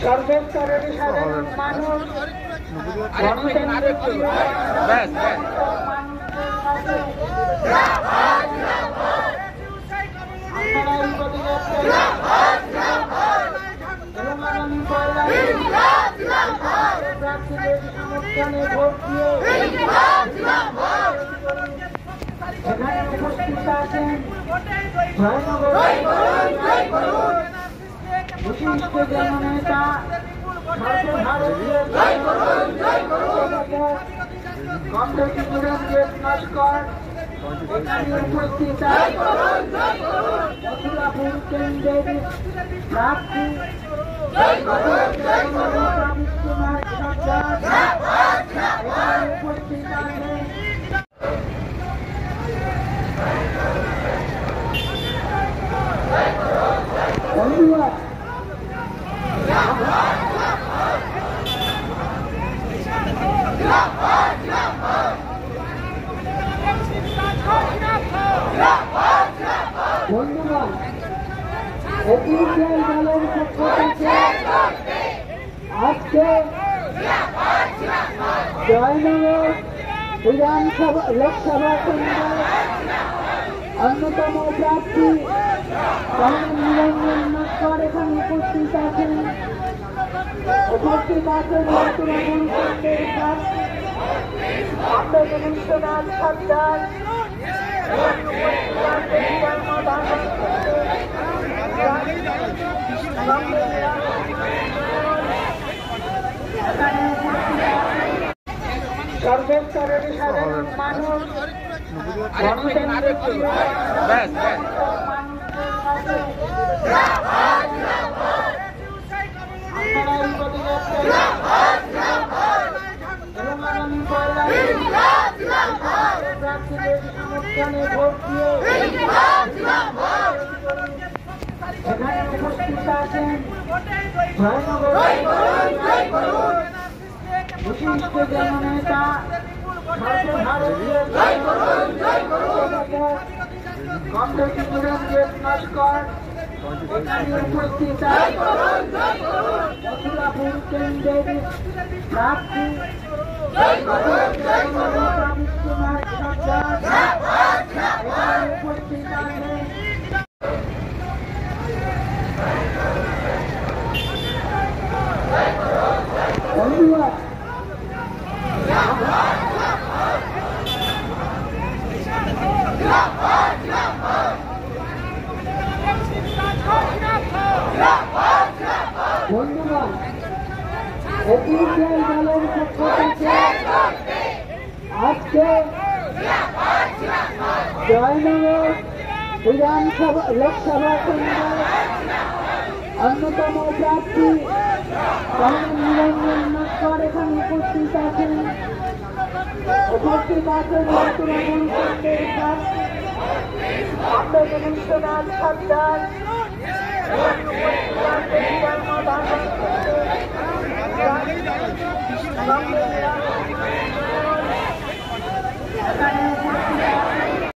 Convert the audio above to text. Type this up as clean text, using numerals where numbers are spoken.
সর্বস্তরের সাধারণ মানুষ ভোট দিয়ে এখানে উপস্থিত আছেন বিশিষ্ট জননেতা নস্কর এখানে উপস্থিত মথুরাপুর কেন্দ্রের প্রার্থী কুমার সরকার এখানে উপস্থিত আছেন ধন্যবাদ। ধন্যবাদ। এপিসিআই দলের পক্ষ থেকে আজকে জয়নগর বিধানসভা লোকসভা কেন্দ্রের অন্যতম প্রার্থী নিরঞ্জন নস্কর এখানে উপস্থিত আছেন। উপস্থিত আছেন তৃণমূল কেন্দ্রের প্রার্থী বিশ্বনাথ সর্দার, সর্বস্তরের সাধারণ মানুষ ভোট দিয়ে এখানে উপস্থিত আছেন বিশিষ্ট জননেতা নস্কর এখানে উপস্থিত মথুরাপুর কেন্দ্রের প্রার্থী কুমার সরকার এখানে উপস্থিত আছেন ধন্যবাদ। ধন্যবাদ। এপিসিআই দলের পক্ষ থেকে আজকে জয়নগর বিধানসভা লোকসভা কেন্দ্রের অন্যতম প্রার্থী নিরঞ্জন নস্কর এখানে উপস্থিত আছেন। উপস্থিত আছেন তৃণমূল কেন্দ্রের প্রার্থী বিশ্বনাথ সর্দার।